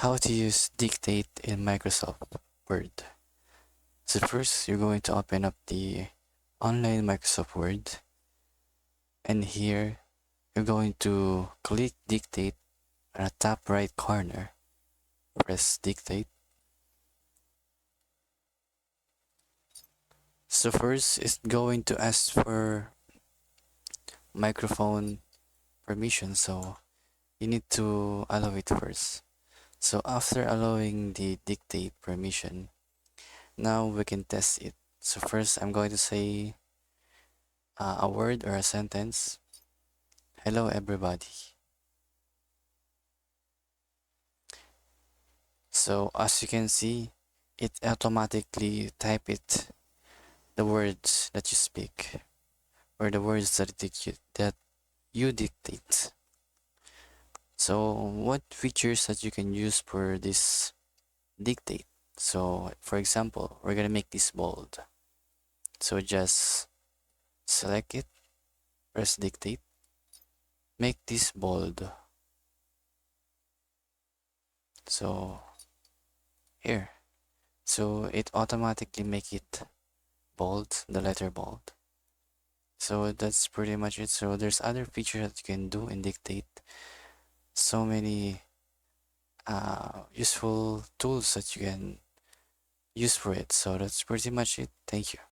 How to use Dictate in Microsoft Word. So first, you're going to open up the online Microsoft Word, and here you're going to click Dictate on the top right corner. Press Dictate. So first, it's going to ask for microphone permission, so you need to allow it first. So after allowing the Dictate permission, now we can test it. So first, I'm going to say a word or a sentence. Hello, everybody. So as you can see, it automatically type the words that you speak or the words that you dictate. So what features that you can use for this dictate? So for example, we're gonna make this bold. So just select it, press dictate, make this bold. So here, so it automatically make it bold, the letter bold. So that's pretty much it. So there's other features that you can do in dictate. So many useful tools that you can use for it. So that's pretty much it. Thank you.